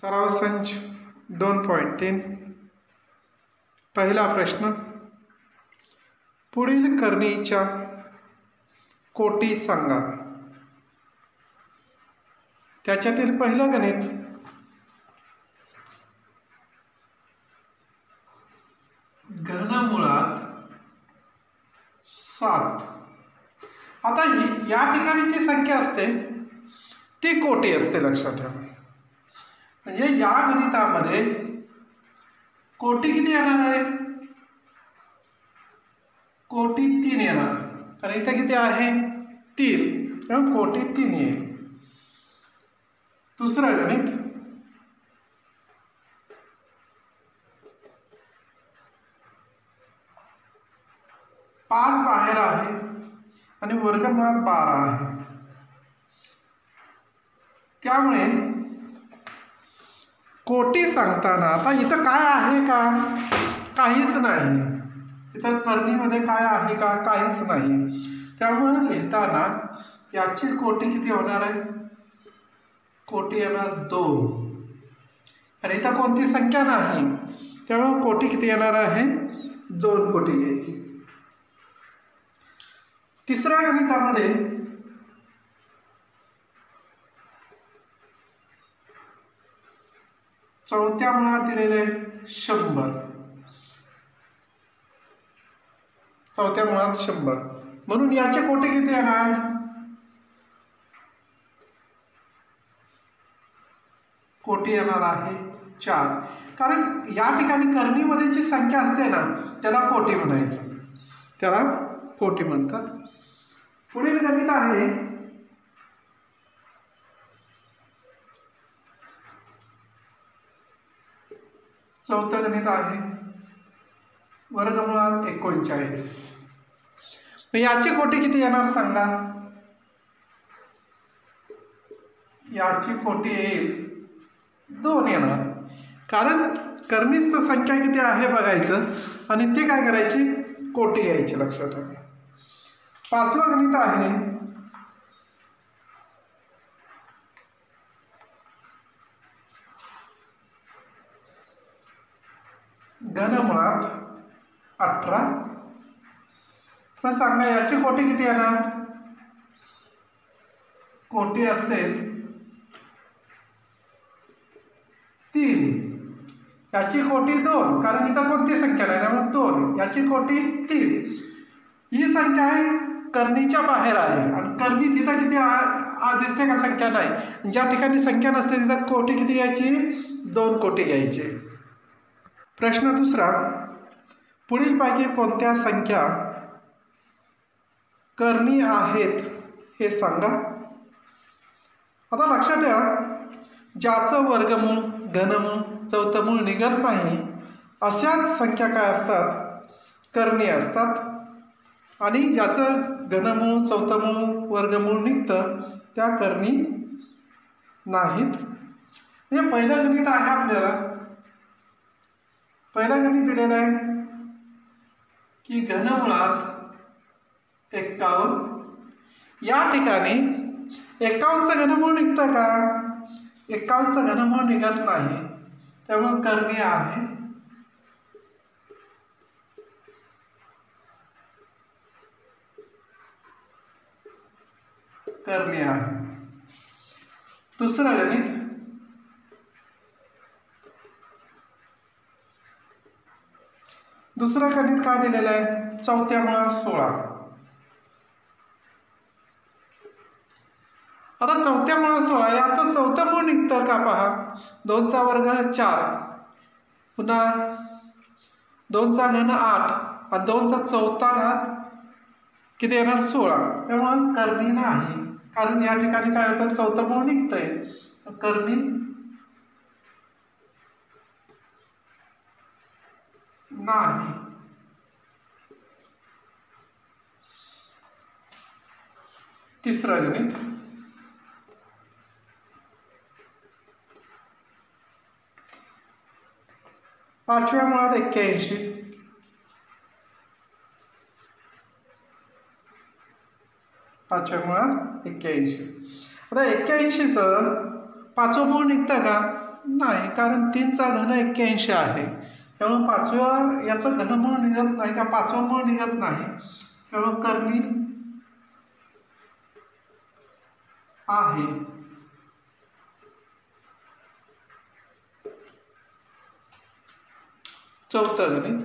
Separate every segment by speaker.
Speaker 1: सराव संच 2.3 पहिला प्रश्न, पुढील करणीच्या कोटी सांगा. त्याच्यातील पहिलं गणित, घनमुळात 7. आता या ठिकाणीची संख्या असते ती कोटी असते, लक्षात ठेवा. म्हणजे या गणितामध्ये कोटी किती येणार आहे? कोटी 3 येणार, कारण इथे किती आहे? 3, कोटी 3 येईल. दुसरं गणित, पाच बाहेर आहे आणि वर्गमुळात 12 आहे, त्यामुळे कोटी सांगताना आता इथं काय आहे का? काहीच नाही. इथं करणीमध्ये काय आहे का? काहीच नाही. त्यामुळे लिहिताना याची कोटी किती होणार आहे? कोटी येणार 2, आणि इथं कोणती संख्या नाही, त्यामुळे कोटी किती येणार आहे? 2 कोटी घ्यायची. तिसऱ्या गणितामध्ये चौथ्या मुळात दिलेले 100, चौथ्या मुळात 100, म्हणून याचे कोटी किती येणार? कोटी येणार आहे 4, कारण या ठिकाणी करणीमध्ये जी संख्या असते ना त्याला कोटी म्हणायचं, त्याला कोटी म्हणतात. पुढील गणित आहे चौथं गणित आहे वर्गमुळात 39. याची कोटी किती येणार सांगा? याची कोटी येईल 2 येणार, कारण करणीस्थ संख्या किती आहे बघायचं आणि ते काय करायची? कोटी घ्यायची, लक्षात ठेवा. पाचवं गणित आहे घनमुळात 18. पण सांगा याची कोटी किती येणार? कोटी असेल 3, याची कोटी 2, कारण इथं कोणती संख्या नाही त्यामुळे 2, याची कोटी 3. ही संख्या आहे करणीच्या बाहेर आहे, आणि करणी तिथं किती दिसते का? संख्या नाही. ज्या ठिकाणी संख्या नसते तिथं कोटी किती घ्यायची? 2 कोटी घ्यायची. प्रश्न दुसरा, पुढीलपैकी कोणत्या संख्या करणी आहेत हे सांगा. आता लक्षात ठेवा, ज्याचं वर्गमूळ, घनमूळ, चौथं मूळ निघत नाही अशाच संख्या काय असतात? करणी असतात. आणि ज्याचं घनमूळ, चौथं मूळ, वर्गमूळ निघतं त्या करणी नाहीत. म्हणजे पहिलं गणित आहे आपल्याला, पहिलं गणित दिलेलं आहे की घनमुळात 51. या ठिकाणी 51चं घनमूळ निघतं का? 51चं घनमूळ निघत नाही, त्यामुळे करणी आहे. करणी आहे. दुसरं गणित, दुसरं गणित काय दिलेलं आहे? चौथ्या मुळात 16. आता चौथ्या मुळात 16, याचं चौथं मूळ निघतं का? पहा, 2चा वर्ग 4, पुन्हा 2चा घन 8, आणि 2चा चौथा घात किती येणार? 16. त्यामुळे करणी नाही, कारण या ठिकाणी काय होतं? चौथं मूळ निघतंय, करणी नाही. तिसरं गणित, पाचव्या मुळात 81. पाचव्या मुळात 81. आता 81चं पाचवं मूळ निघतं का? नाही, कारण 3चा घन 81 आहे. त्यामुळे 5व्या याचं घनमूळ निघत नाही, का 5वं मूळ निघत नाही. त्यामुळे कर्णी आहे. चौथं गणित.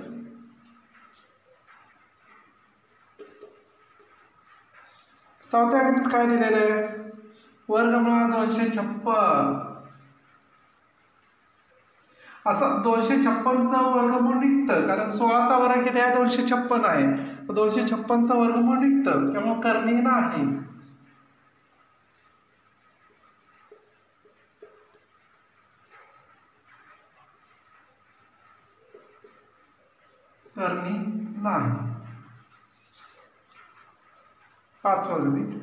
Speaker 1: चौथ्या गणित काय दिलेलं आहे? वर्गमूळ 256. असं 256चं वर्गमूळ निघतं, कारण 16चा वर्ग किती आहे? 256 आहे. 256चं वर्गमूळ निघतं, त्यामुळे कर्णी नाही. कर्णी नाही. 5वं गणित.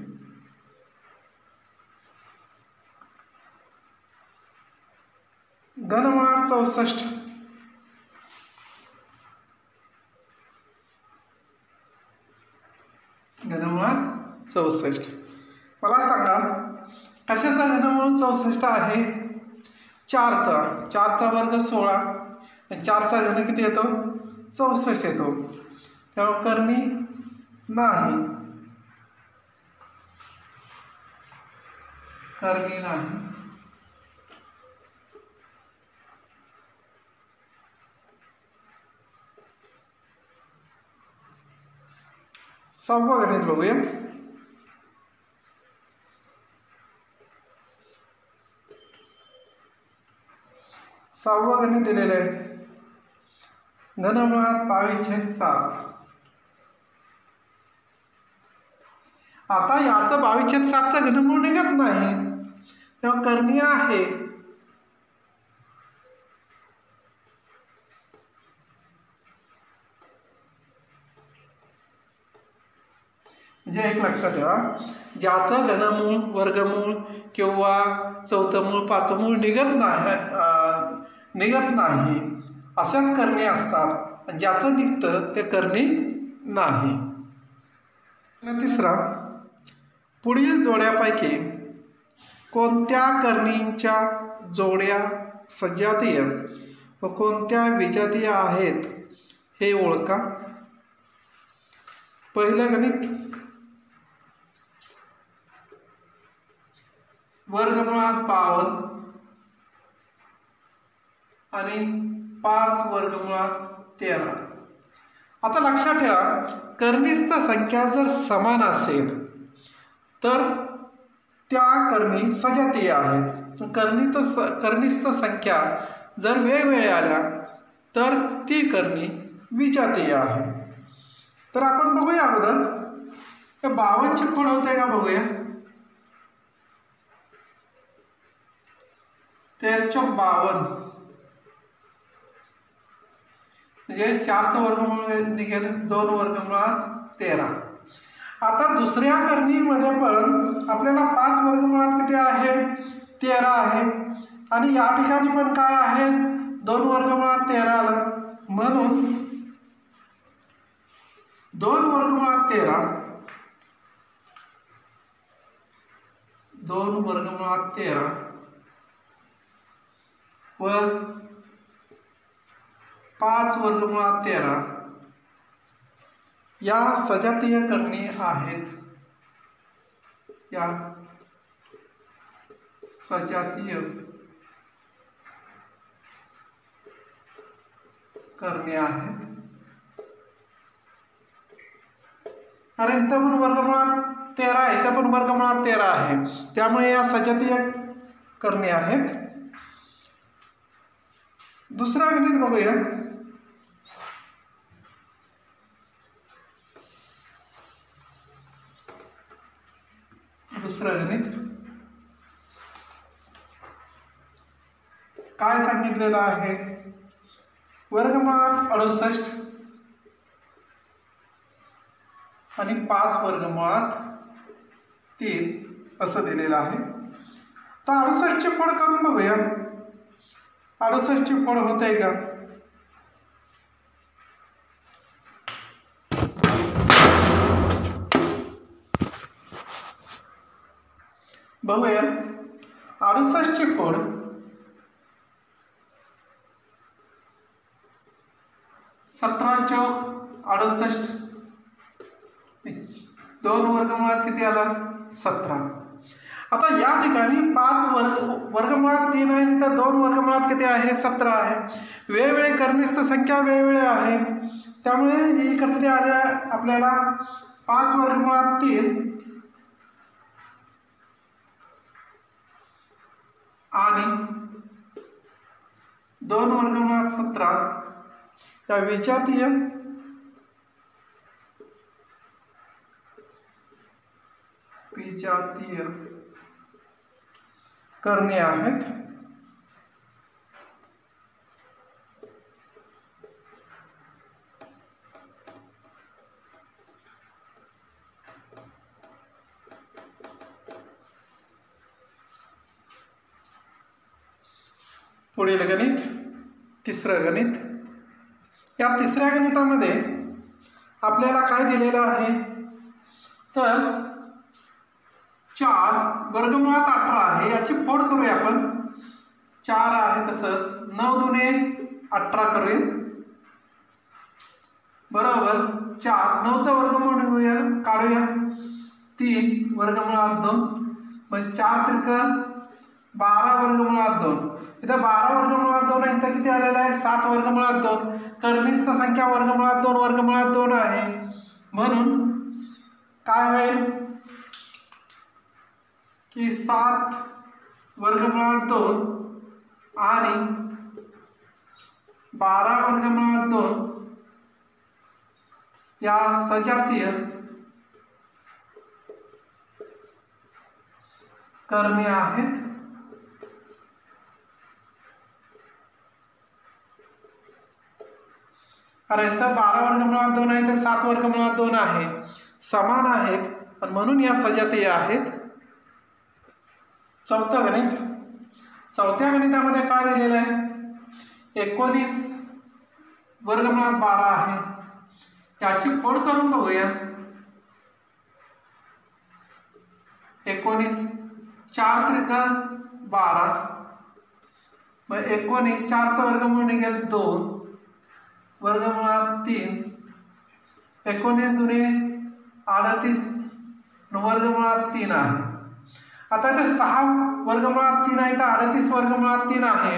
Speaker 1: घनमुळात 64. घनमुळात 64. मला सांगा कशाचा घनमूळ 64 आहे? 4चा. 4चा वर्ग 16 आणि 4चा घन किती येतो? 64 येतो. त्यामुळे कर्णी नाही. कर्णी नाही. सहावं गणित बघूया. सहावं गणित दिलेलं आहे. घनमुळात 22/7. आता याचं 22/7चं घनमूळ निघत नाही, तेव्हा कर्णी आहे. म्हणजे एक लक्षात ठेवा, ज्याचं घनमूळ, वर्गमूळ किंवा चौथं मूळ, 5वं मूळ निघत नाही अशाच कर्णी असतात. ज्याचं निघतं ते कर्णी नाही. तिसरा, पुढील जोड्यापैकी कोणत्या कर्णींच्या जोड्या सजातीय व कोणत्या विजातीय आहेत हे ओळखा. पहिलं गणित. वर्गमुळात 52 आणि 5 वर्गमुळात 13. आता लक्षात ठेवा, कर्णिस्थ संख्या जर समान असेल तर त्या कर्णी सजातीय आहेत. कर्णिस्थ संख्या जर वेगवेगळ्या आल्या तर ती कर्णी विजातीय आहे. तर आपण बघूया अगोदर 52ची फोड होते का बघूया. 13×52 म्हणजे 4चं वर्गमूळ निघेल 2 वर्गमुळात 13. आता दुसऱ्या कर्णीमध्ये पण आपल्याला 5 वर्गमुळात किती आहे? 13 आहे. आणि या ठिकाणी पण काय आहे? 2 वर्गमुळात 13 आलं. म्हणून 2 वर्गमुळात 13, 2 वर्गमुळात 13 व 5 वर्गमुळात 13 या सजातीय कर्णी आहेत. या सजातीय कर्णी आहेत. कारण इथं पण वर्गमुळात 13 आहे, इथं पण वर्गमुळात 13 आहे. त्यामुळे या सजातीय कर्णी आहेत. दुसरा गणित बघूया. दुसरं गणित काय सांगितलेलं आहे? वर्गमुळात 68 आणि 5 वर्गमुळात 3 असं दिलेलं आहे. तर 68ची फोड करून बघूया. 68ची फोड होते का? बघूया. 68ची फोड चौक 68, 2 वर्गमुळात किती आला 17. आता या ठिकाणी 5 वर्गमुळात 3 आहे तर 2 वर्गमुळात किती आहे 17 आहे. वेगवेगळे कर्निस्थ संख्या वेगवेगळे आहे, त्यामुळे ही कसली आली आपल्याला 5 वर्गमुळात 3 आणि 2 वर्गमुळात 17 या विजातीय करणे आहेत. पुढील गणित, तिसरं गणित. या तिसऱ्या गणितामध्ये आपल्याला काय दिलेलं आहे तर 4 वर्गमुळात 18 आहे, याची फोड करूया आपण. 4 आहे तसंच 9 दुने 18 करूया बरोबर 4. 9चा वर्गमूळ निघूया काढूया 3 वर्गमुळात 2 म्हणजे 4 त्रिक 12 वर्गमुळात 2. इथं 12 वर्गमुळात 2 आहे, इथं किती आलेलं आहे 7 वर्गमुळात 2. कर्निस्थ संख्या वर्गमुळात 2 वर्गमुळात 2 आहे, म्हणून काय होईल की 7 वर्गमुळात 2 आणि 12 वर्गमुळात 2 या सजातीय करणे आहेत. कारण इथं 12 वर्गमुळात 2 आहे तर 7 वर्गमुळात 2 आहे, समान आहेत आणि म्हणून या सजातीय आहेत. चौथं गणित. चौथ्या गणितामध्ये काय दिलेलं आहे 19 वर्गमुळात 12 आहे, याची फोड करून बघूया. 19 4 त्रिक 12 मग 19 4चा वर्गमूळ निघेल 2 वर्गमुळात 3. 19 दुने 38 वर्गमुळात 3 आहे. आता इथे 6 वर्गमुळात 3 आहे तर 38 वर्गमुळात 3 आहे,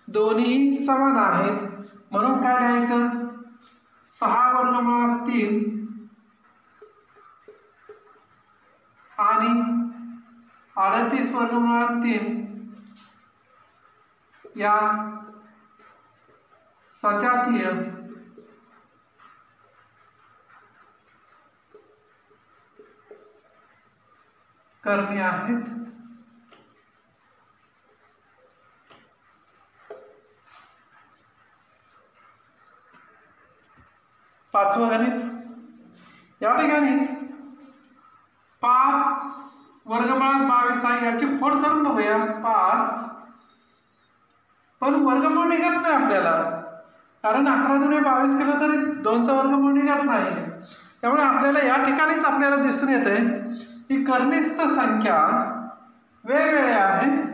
Speaker 1: दोन्ही समान आहेत, म्हणून काय लिहायचं 6 वर्गमुळात 3 आणि 38 वर्गमुळात 3 या सजातीय करणे आहेत. पाचवं गणित. या ठिकाणी 5 वर्गमुळात 22 आहे, याची फोड करून बघूया 5. पण वर्गमूळ निघत नाही आपल्याला, कारण 11 दुने 22 केलं तरी 2चा वर्गमूळ निघत नाही. त्यामुळे आपल्याला या ठिकाणीच आपल्याला दिसून येते की कर्निस्थ संख्या वेगवेगळ्या आहेत.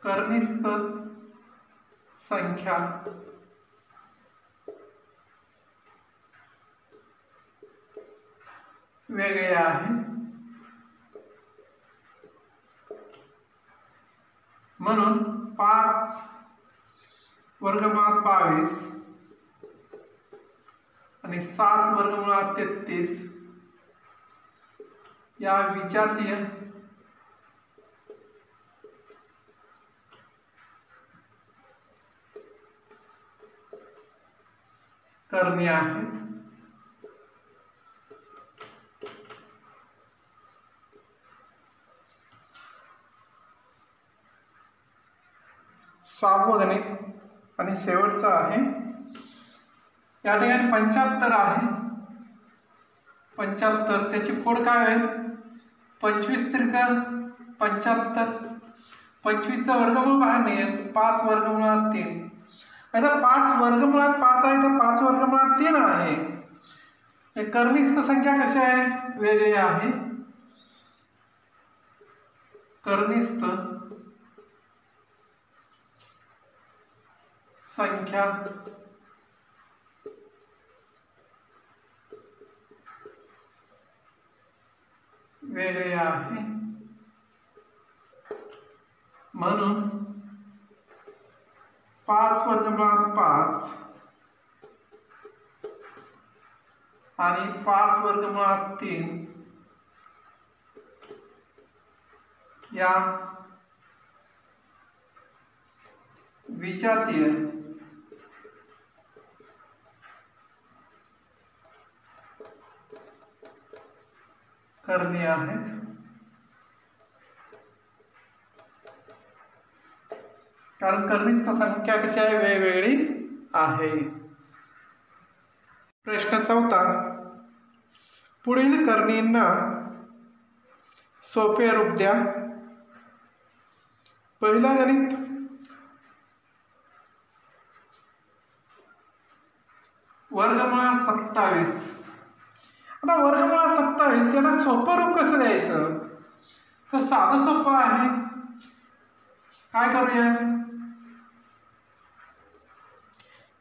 Speaker 1: कर्निस्थ संख्या वेगळ्या आहेत, म्हणून 5 वर्गमुळात 22 आणि 7 वर्गमुळात 33 या विजातीय करणे आहेत. सहावं गणित आणि शेवटचं आहे. या ठिकाणी 75 आहे. 75 त्याची फोड काय होईल 25 त्रिक 75. 25चा वर्गमूळ बाहेर निघेल 5 वर्गमुळात 3. आता 5 वर्गमुळात 5 आहे तर 5 वर्गमुळात 3 आहे. कर्निस्थ संख्या कशी आहे वेगळी आहे. कर्निस्थ संख्या वेगळे आहे, म्हणून 5 वर्गमुळात 5 आणि 5 वर्गमुळात 3 या विजातीय करणे आहेत. कारण करणीची संख्या कशी आहे, वेगवेगळी आहे. प्रश्न 4. पुढील करणींना सोपे रूप द्या. पहिला गणित वर्गमुळात 27. आता वर्गमुळात 27 याला सोपं रूप कसं द्यायचं, तर साधं सोपं आहे. काय करूया,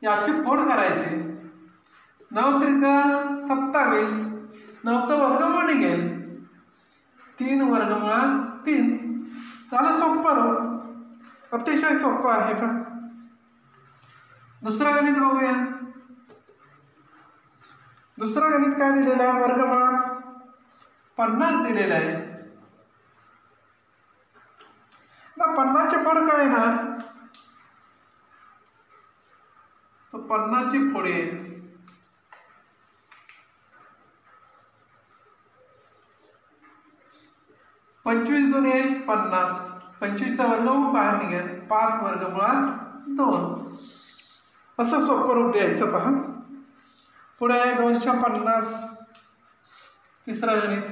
Speaker 1: याची फोड करायची. 9 त्रिक 27, 9चं वर्गमूळ निघेल 3 वर्गमुळात 3. झालं सोपं रूप, अतिशय सोपं आहे का. दुसरं गणित बघूया. दुसरं गणित काय दिलेलं आहे, वर्गमुळात 50 दिलेलं आहे. आता 50ची फोड काय येणार, तर 50ची फोड येईल 25 2 50. 25चा वर्गमूळ बाहेर निघेल 5 वर्गमुळात 2. असं सोपं रूप द्यायचं पहा. पुढे 250. तिसरं गणित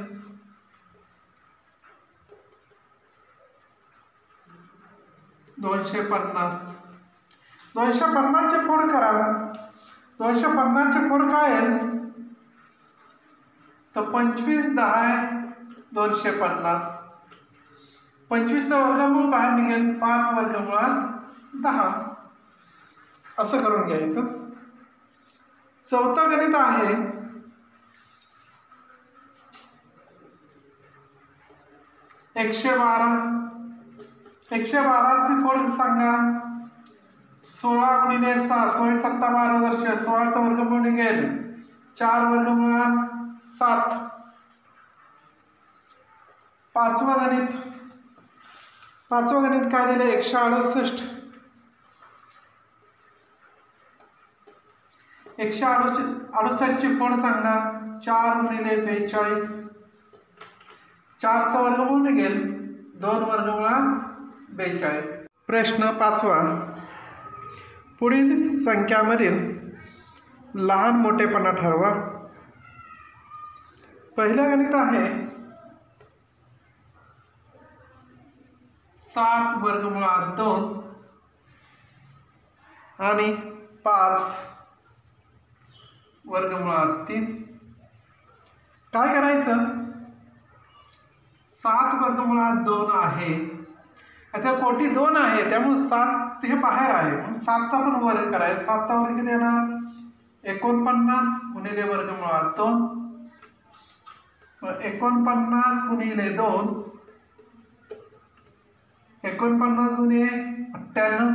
Speaker 1: 250. 250ची फोड करा. 250ची फोड काय आहे, तर 25 10 250. 25चं वर्गमूळ बाहेर निघेल 5 वर्गमुळात 10. असं करून घ्यायचं. चौथं गणित आहे 112. 112ची फोड सांगा. 16 गुणिले 6 16 7 12 वर्ष. 16चा वर्गमूळ निघेल 4 वर्गमुळात 7. पाचवं गणित काय दिले, 168. 168ची फोड सांगा. 4 गुणिले 42. 4चा वर्गमूळ निघेल 2 वर्गमुळात 42. प्रश्न 5. पुढील संख्यामधील लहान मोठेपणा ठरवा. पहिलं गणित आहे 7 वर्गमुळात 2 आणि 5 वर्गमुळात 3. काय करायचं, 7 वर्गमुळात 2 आहे. आता कोटी 2 आहे, त्यामुळे 7 हे बाहेर आहे, म्हणून 7चा पण वर्ग करायचा. 7चा वर्ग किती येणार, 49 गुणिले वर्गमुळात 2. 49 गुणिले 2, 49 गुणिले 98.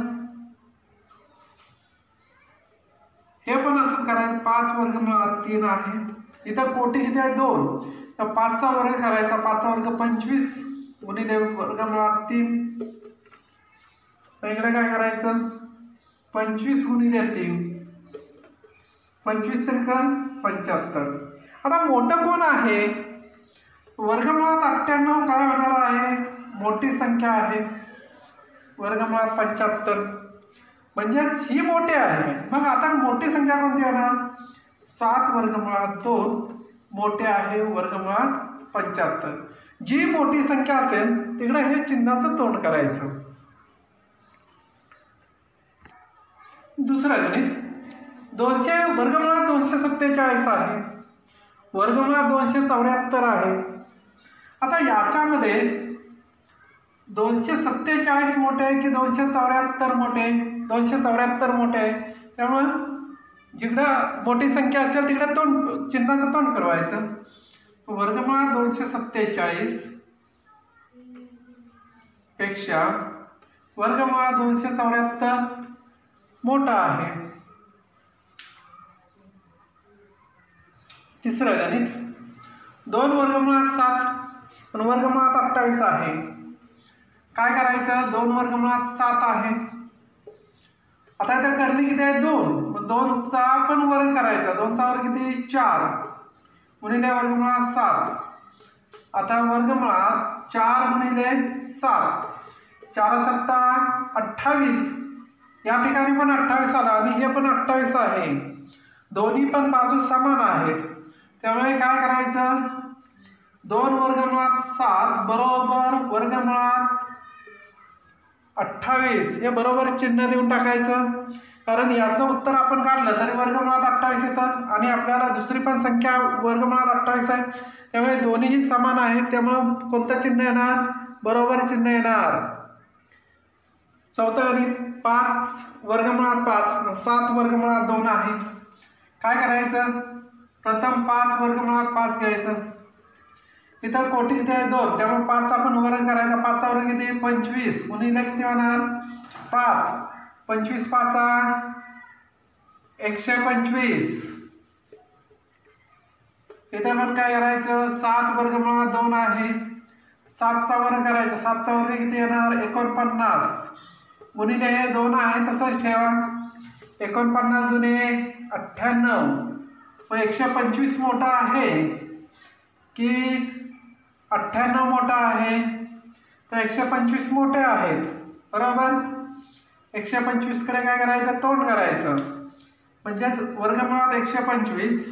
Speaker 1: हे पण असंच करायचं. 5 वर्गमुळात 3 आहे. इथं कोटी किती आहे, 2. तर 5चा वर्ग करायचा. 5चा वर्ग 25 गुणिले वर्गमुळात 3. इकडे काय करायचं, 25 गुणिले 3, 25 त्रिक 75. आता मोठं कोण आहे, वर्गमुळात 98 काय होणार आहे, मोठी संख्या आहे. वर्गमुळात 75 म्हणजेच ही मोठी आहे. मग आता मोठी संख्या कोणती होणार, 7 वर्गमुळात 2 मोठे आहे वर्गमुळात 75. जी मोठी संख्या असेल तिकडे हे चिन्हाचं तोंड करायचं. दुसरं गणित 200 वर्गमुळात 247 आहे. वर्गमुळात 274 आहे. आता याच्यामध्ये 247 मोठे आहे की 274 मोठे आहे? 274 मोठे आहे. त्यामुळं जिकडं मोठी संख्या असेल तिकडे तोंड चिन्हाचं तोंड फिरवायचं. वर्गमुळात 247 पेक्षा वर्गमुळात 274 मोठा आहे. तिसरं गणित. 2 वर्गमुळात 7 पण वर्गमुळात 28 आहे. काय करायचं? 2 वर्गमुळात 7 आहे. आता इथं करणी किती आहे? 2. मग 2चा पण वर्ग करायचा. 2चा वर्ग किती? 4 गुणिले वर्गमुळात 7. आता वर्गमुळात 4 गुणिले 7, 4 7 28. या ठिकाणी पण 28 आला आणि हे पण 28 आहे. दोन्ही पण बाजू समान आहेत. त्यामुळे काय करायचं? 2 वर्गमुळात 7 बरोबर वर्गमुळात 28 हे बरोबर चिन्ह देऊन टाकायचं. कारण याचं उत्तर आपण काढलं तरी वर्गमुळात 28 येतं आणि आपल्याला दुसरी पण संख्या वर्गमुळात 28 आहे. त्यामुळे दोन्हीही समान आहेत. त्यामुळं कोणतं चिन्ह येणार? बरोबर चिन्ह येणार. चौथं गणित. 5 वर्गमुळात 5, 7 वर्गमुळात 2 आहे. काय करायचं? प्रथम 5 वर्गमुळात 5 घ्यायचं. इथं कोटी किती आहे? 2. त्यामुळे 5चा पण वर्ग करायचा. 5चा वर्ग किती? 25 गुणिले किती होणार? 5. 25 5 125. इथे पण काय करायचं? 7 वर्गमुळात 2 आहे. 7चा वर्ग करायचा. 7चा वर्ग किती येणार? 49 गुणिले हे 2 आहे तसंच ठेवा. 49 गुणे 98. मग 125 मोठा आहे की 98 मोठा आहे? तर 125 मोठे आहेत. बरोबर. 125 कडे काय करायचं? तोंड करायचं. म्हणजेच वर्गमुळात 125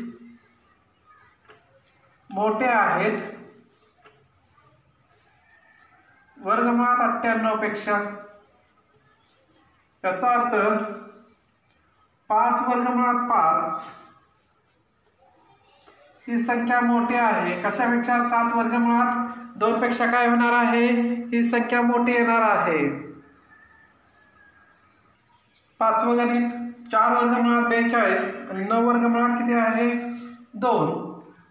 Speaker 1: मोठे आहेत वर्गमुळात 98 पेक्षा. याचा अर्थ 5 वर्गमुळात 5 ही संख्या मोठी आहे. कशापेक्षा? 7 वर्गमुळात 2 पेक्षा काय होणार आहे? ही संख्या मोठी येणार आहे. 5वं गणित. 4 वर्गमुळात 42 आणि 9 वर्गमुळात किती आहे? 2.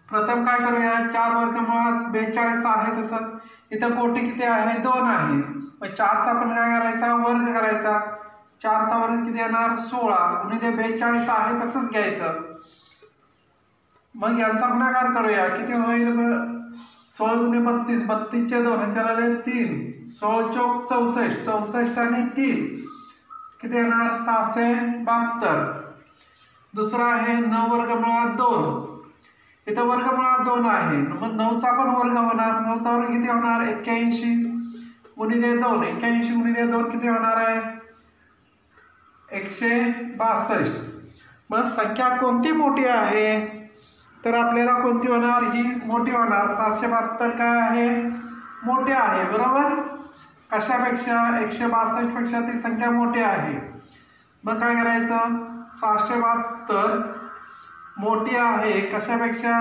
Speaker 1: प्रथम काय करूया? 4 वर्गमुळात 42 आहे तसं इथं कोटी किती आहे? 2 आहे. मग 4चा पण काय करायचा? वर्ग करायचा. 4चा वर्ग किती येणार? 16 गुणिले 42 आहे तसंच घ्यायचं. मग यांचा गुणाकार करूया. किती होईल? 16 गुणे 32, 32 चे 2 ह्याच्याला 3, 16 चौक 64, 64 आणि 3 किती येणार? 672. दुसरा आहे 9 वर्गमुळात 2. इथं वर्गमुळात 2 आहे. मग 9चा पण वर्ग होणार. 9चा वर्ग किती होणार? 81 गुणिले 2. 81 गुणिले 2 किती होणार आहे? 162. मग संख्या कोणती मोठी आहे? तर आपल्याला कोणती होणार? ही मोठी होणार. 772 काय आहे? मोठी आहे. बरोबर. कशापेक्षा? 162 पेक्षा ती संख्या मोठी आहे. मग काय करायचं? 772 मोठी आहे कशापेक्षा?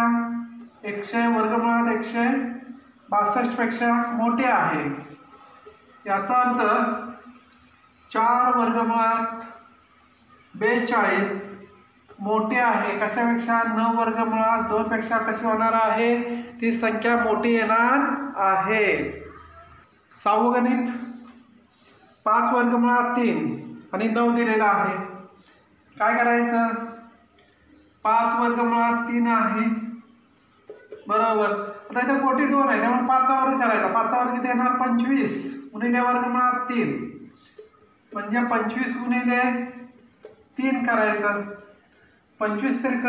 Speaker 1: वर्गमुळात 162 पेक्षा मोठी आहे. याचा अर्थ 4 वर्गमुळात 42 मोठी आहे कशापेक्षा? 9 वर्गमुळात 2 पेक्षा कशी होणार आहे? ती संख्या मोठी येणार आहे. 6वं गणित. 5 वर्गमुळात 3 आणि 9 दिलेला आहे. काय करायचं? 5 वर्गमुळात 3 आहे. बरोबर. आता इथं कोटी 2 आहे त्यामुळे 5चा वर्ग करायचा. 5चा वर्ग किती येणार? 25 गुणिले वर्गमुळात 3 म्हणजे 25 गुणिले 3 करायचं. 25 त्रिक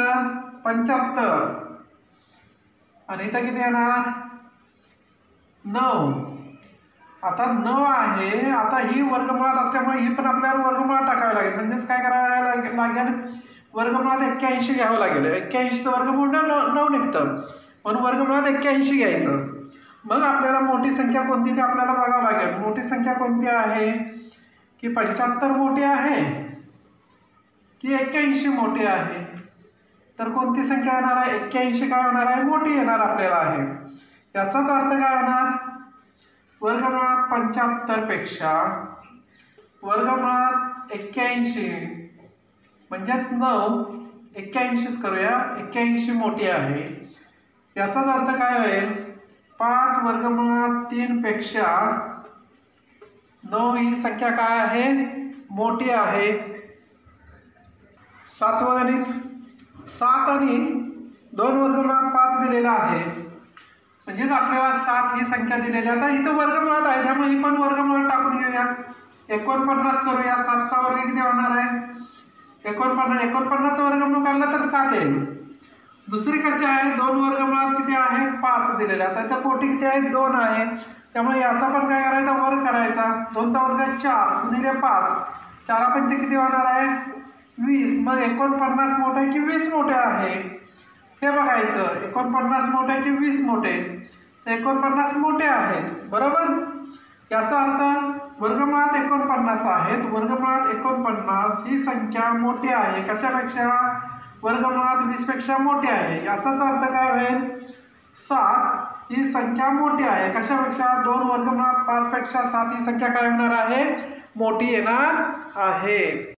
Speaker 1: 75 आणि इथं किती येणार? 9. आता 9 आहे. आता ही वर्गमुळात असल्यामुळे ही पण आपल्याला वर्गमुळात टाकावी लागेल. म्हणजेच काय करायला लागेल? वर्गमुळात 81 घ्यावं लागेल. 81चं वर्गमूळ 9 निघतं म्हणून वर्गमुळात 81 घ्यायचं. मग आपल्याला मोठी संख्या कोणती ते आपल्याला बघावं लागेल. मोठी संख्या कोणती आहे? की 75 मोठी आहे की 81 मोठी आहे? तर कोणती संख्या येणार आहे? 81 काय होणार आहे? मोठी येणार आपल्याला आहे. याचाच अर्थ काय होणार? वर्गमुळात 75 पेक्षा वर्गमुळात 81 म्हणजेच 9 81च करूया, 81 मोठी आहे. याचाच अर्थ काय होईल, 5 वर्गमुळात 3 पेक्षा 9 ही संख्या काय आहे, मोठी आहे. 7वं गणित, 7 आणि 2 वर्गमुळात 5 दिलेला आहे. म्हणजेच आपल्याला 7 ही संख्या दिलेली आहे. आता इथं वर्गमुळात आहे त्यामुळे ही पण वर्गमुळात टाकून घेऊया. 49 करूया. 7चा वर्ग किती होणार आहे, 49. 49चा वर्गमूळ काढला तर 7 येईल. दुसरी कशी आहे, 2 वर्गमुळात किती आहे, 5 दिलेला आहे. आता इथं पोटी किती आहे, 2 आहे. त्यामुळे याचा पण काय करायचा, वर्ग करायचा. 2चा वर्ग 4 गुणिले 5, 4 पंचे किती होणार आहे, 20. मग 49 मोठे की 20 मोठे आहे हे बघायचं. 49 मोठे की 20 मोठे, 49 मोठे आहेत, बरोबर. याचा अर्थ वर्गमुळात 49 आहेत. वर्गमुळात 49 ही संख्या मोठी आहे. कशापेक्षा, वर्गमुळात 20 पेक्षा मोठी आहे. याचाच अर्थ काय होईल, 7 ही संख्या मोठी आहे. कशापेक्षा, 2 वर्गमुळात 5 पेक्षा 7 ही संख्या काय होणार आहे, मोठी येणार आहे.